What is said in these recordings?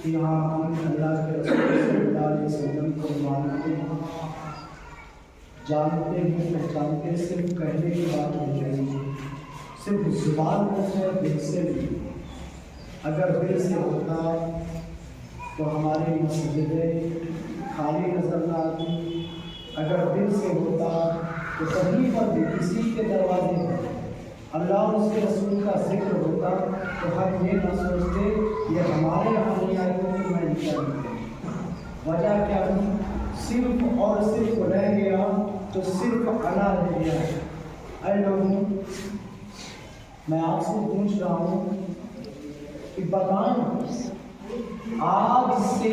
کہ یہاں ہم اللہ کے رسول صلی اللہ علیہ وسلم کو مانتے ہیں، جانتے ہیں، پہچانتے ہیں، صرف کہنے کی بات نہیں رہی، صرف زبان پر سے دل سے نہیں۔ اگر دل سے ہوتا تو ہماری مسجدیں خالی نظر نہ آتی، اگر دل سے ہوتا تو کہیں پر بھی کسی کے دروازے پر اللہ اور اس کے رسول کا ذکر ہوتا تو ہم یہ نہ سوچتے یہ ہمارے یہاں نہیں آئی تو میں نہیں کروں۔ وجہ کیا ہے؟ صرف اور صرف رہ گیا تو صرف انا رہ گیا ہے۔ اے لوگوں، میں آپ سے پوچھ رہا ہوں کہ بتائیں آج سے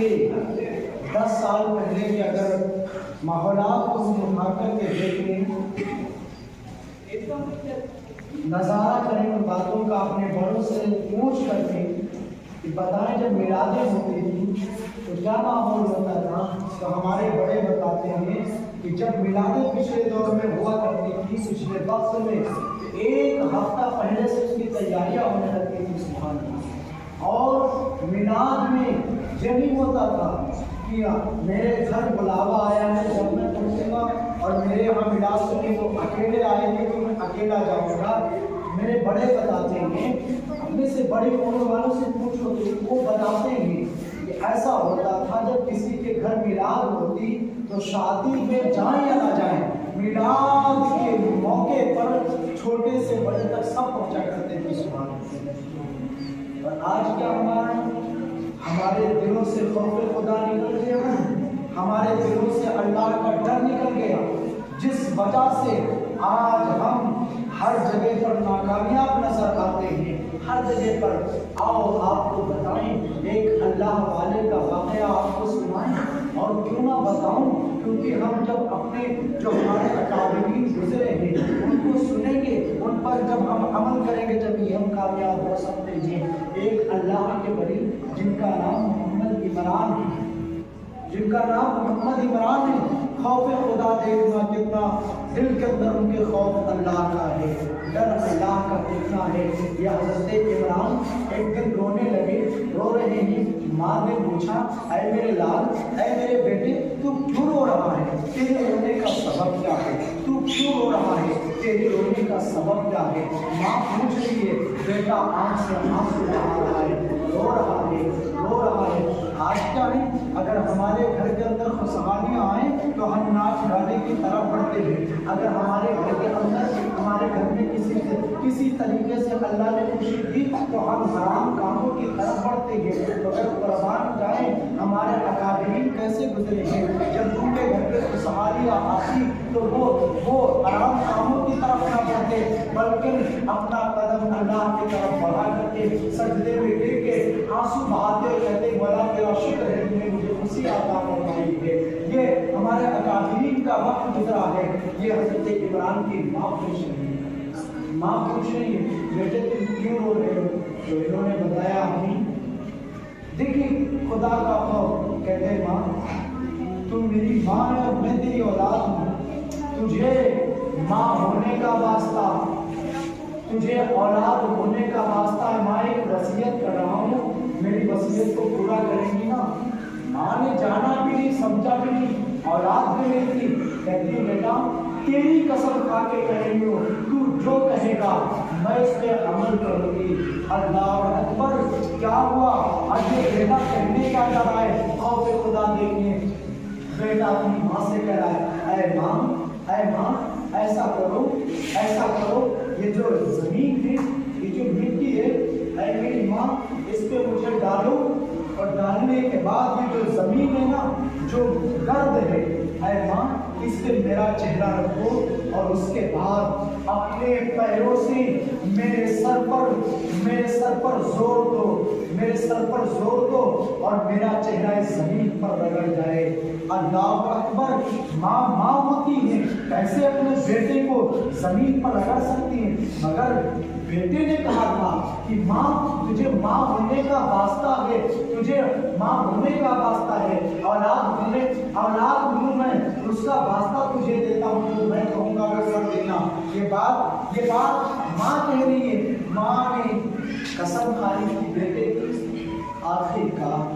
10 سال پہلے کے اگر ماحولات کو اٹھا کر کے دیکھیں، نظارہ کریں ان باتوں کا اپنے بڑوں سے پوچھ کر کے کہ بتائیں جب میلادیں ہوتی تھیں تو کیا ماحول ہوتا تھا؟ تو ہمارے بڑے بتاتے ہیں کہ جب میلادیں پچھلے دور میں ہوا کرتی تھی، پچھلے وقت میں 1 ہفتہ پہلے سے اس کی تیاریاں ہونے لگتی تھی، سبحان اللہ۔ اور میلاد میں یہی ہوتا تھا کہ میرے گھر بلاوا آیا ہے، جب میں پہنچوں گا اور میرے یہاں میلاد کے تو اکیلے آئیں گے تو میں اکیلا جاؤں گا۔ میرے بڑے بتاتے ہیں، اپنے سے بڑی عمر والوں سے پوچھو تو وہ بتاتے ہیں کہ ایسا ہوتا تھا جب کسی کے گھر میلاد ہوتی تو شادی میں جائیں یا نہ جائیں، میلاد کے موقع پر چھوٹے سے بڑے تک سب پہنچا کرتے تھے، سبحان اللہ۔ اور آج کیا ہمارے دلوں سے خوف خدا نکل گیا، ہمارے دلوں سے اللہ کا ڈر نکل گیا، جس وجہ سے آج ہم ہر جگہ پر ناکامیاب نظر آتے ہیں، ہر جگہ پر۔ آؤ آپ کو بتائیں ایک اللہ والے کا واقعہ آپ کو سنائیں، اور کیوں نہ بتاؤں کیونکہ ہم جب اپنے جو ہمارے اکابرین گزرے ہیں ان کو سنیں گے، ان پر جب ہم عمل کریں گے جب ہم کامیاب ہو سکتے ہیں۔ ایک اللہ کے ولی جن کا نام محمد عمران ہے، جن کا نام محمد عمران ہے، خوف خدا دیکھنا کتنا دل کے اندر ان کے خوف اللہ کا ہے، ڈر اللہ کا کتنا ہے۔ یہ حضرت عمران ایک دن رونے لگے، رو رہے ہیں، ماں نے پوچھا اے میرے لال، اے میرے بیٹے، تو کیوں رو رہا ہے؟ تیرے رونے کا سبب کیا ہے؟ تو کیوں رو رہا ہے؟ تیرے رونے کا سبب کیا ہے؟ ماں پوچھ رہی ہے، بیٹا آنکھ سے آنسو بہا رہا ہے، رو رہا ہے، رو رہا ہے۔ آج کیا ہے، اگر ہمارے گھر کے اندر خوشحالیاں آئیں تو ہم ناچ گانے کی طرف بڑھتے ہیں، اگر ہمارے گھر کے اندر ہمارے گھر میں کسی طریقے سے اللہ نے خوشی دی تو ہم حرام کاموں کی طرف بڑھتے ہیں۔ تو اگر قربان جائیں ہمارے اکابرین کیسے گزرے ہیں، جب ان کے گھر پہ خوشحالیاں آتی تو وہ حرام کاموں کی طرف نہ بڑھتے بلکہ اپنا قدم اللہ کی طرف بڑھا کر کے سجدے میں گر کے آنسو بہاتے اور کہتے مولا تیرا شکر ہے کہ مجھے خوشی عطا فرمائی ہے۔ یہ ہمارے اکابرین کا وقت گزرا ہے۔ یہ حضرت عمران کی ماں پوچھ رہی ہے، ماں پوچھ رہی ہے بیٹے تم کیوں رو رہے ہو؟ تو انہوں نے بتایا امی دیکھیے خدا کا خوف، کہتے ماں تم میری ماں ہے اور میں تیری اولاد ہوں، تجھے ماں ہونے کا واسطہ، تجھے اولاد ہونے کا واسطہ ماں ایک وصیت کر رہا ہوں، میری وصیت کو پورا کریں گی نا؟ ماں نے جانا بھی نہیں، سمجھا بھی نہیں، اولاد بھی نہیں تھی، کہتی بیٹا تیری قسم کھا کے کہیں گے تو جو کہے گا میں اس پہ عمل کروں گی۔ اللہ اکبر، کیا ہوا؟ آج یہ بیٹا کہنے کا جا رہا ہے خوف خدا دیکھنے، بیٹا اپنی ماں سے کہہ رہا ہے اے ماں ایسا کرو ایسا کرو، یہ جو زمین ہے، یہ جو مٹی ہے، اے میری ماں اس پہ مجھے ڈالو، اور ڈالنے کے بعد یہ جو زمین ہے نا، جو گرد ہے، اے ماں اس پہ میرا چہرہ رکھو، اور اس کے بعد اپنے پیروں سے میرے سر پر زور دو، میرے سر پر زور دو اور میرا چہرہ اس زمین پر رگڑ جائے۔ اللہ اکبر، ماں ہوتی ہے کیسے اپنے بیٹے کو زمین پر رگڑ سکتی ہے؟ مگر بیٹے نے کہا تھا کہ ماں تجھے ماں ہونے کا واسطہ ہے، تجھے ماں ہونے کا واسطہ ہے، اولاد ہوں میں، اس کا واسطہ تجھے دیتا ہوں، تو میں کہوں گا وہ سب دینا۔ یہ بات ماں کہہ رہی ہے، ماں نے قسم کھائی کہ بیٹے آخر کار